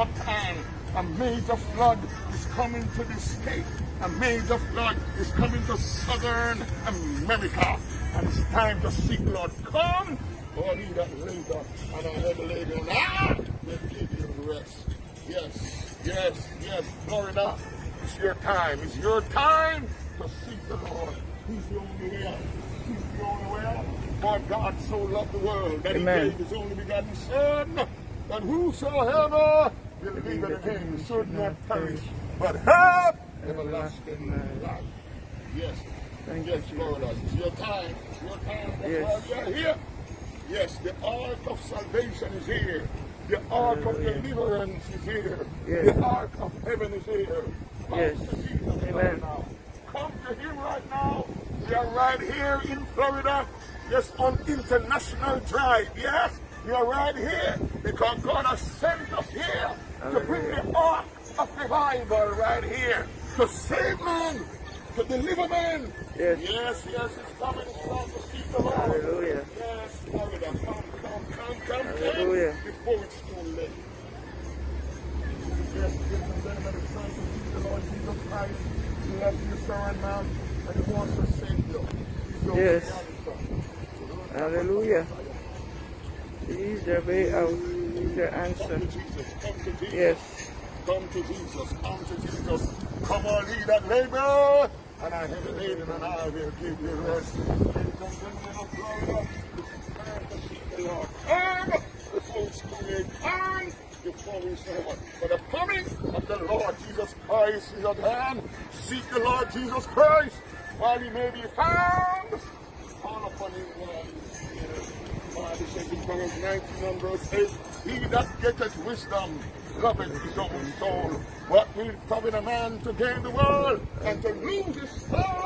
your time. A major flood is coming to this state. A major flood is coming to southern America. And it's time to seek Lord. Come, all ye that labor and are heavy laden, will give you rest. Yes, yes, yes, Florida, it's your time. It's your time to seek the Lord. He's the only way. He's the only way. For God so loved the world that He gave His only begotten Son, that whosoever believe in Him should not perish, but have everlasting life. Yes. Yes, Florida, it's your time. It's your time. That's why we are here. Yes, the ark of salvation is here. The ark of deliverance is here. The ark of heaven is here. Come to Jesus right now. Come to Him right now. We are right here in Florida. Yes, on International Drive. Yes, we are right here because God has sent us here to bring the ark of revival right here to save men, to deliver men. Yes, yes, yes, it's coming. It's time to seek the Lord. Hallelujah. Yes, Florida, come. Hallelujah. Before it's too late. Yes, and gentlemen, it's time to seek the Lord Jesus Christ. He loves you, sir, and ma'am, and He wants to save you. Yes. Hallelujah. He's your way out. He's your answer. Come to Jesus. Come to Jesus. Yes. Come to Jesus. Come to Jesus. Come on, ye that labor, and I have laden, and I will give you rest. Ladies and gentlemen of Florida, this is time to seek the Lord. Come before it's too late. Come before we say what? For the coming of the Lord Jesus Christ is at hand. Seek the Lord Jesus Christ while He may be found. Call upon Him while He is here. Bible says in Proverbs 19 and verse 8, He that getteth wisdom loveth his own soul. What will profit a man to gain the world and to lose his soul?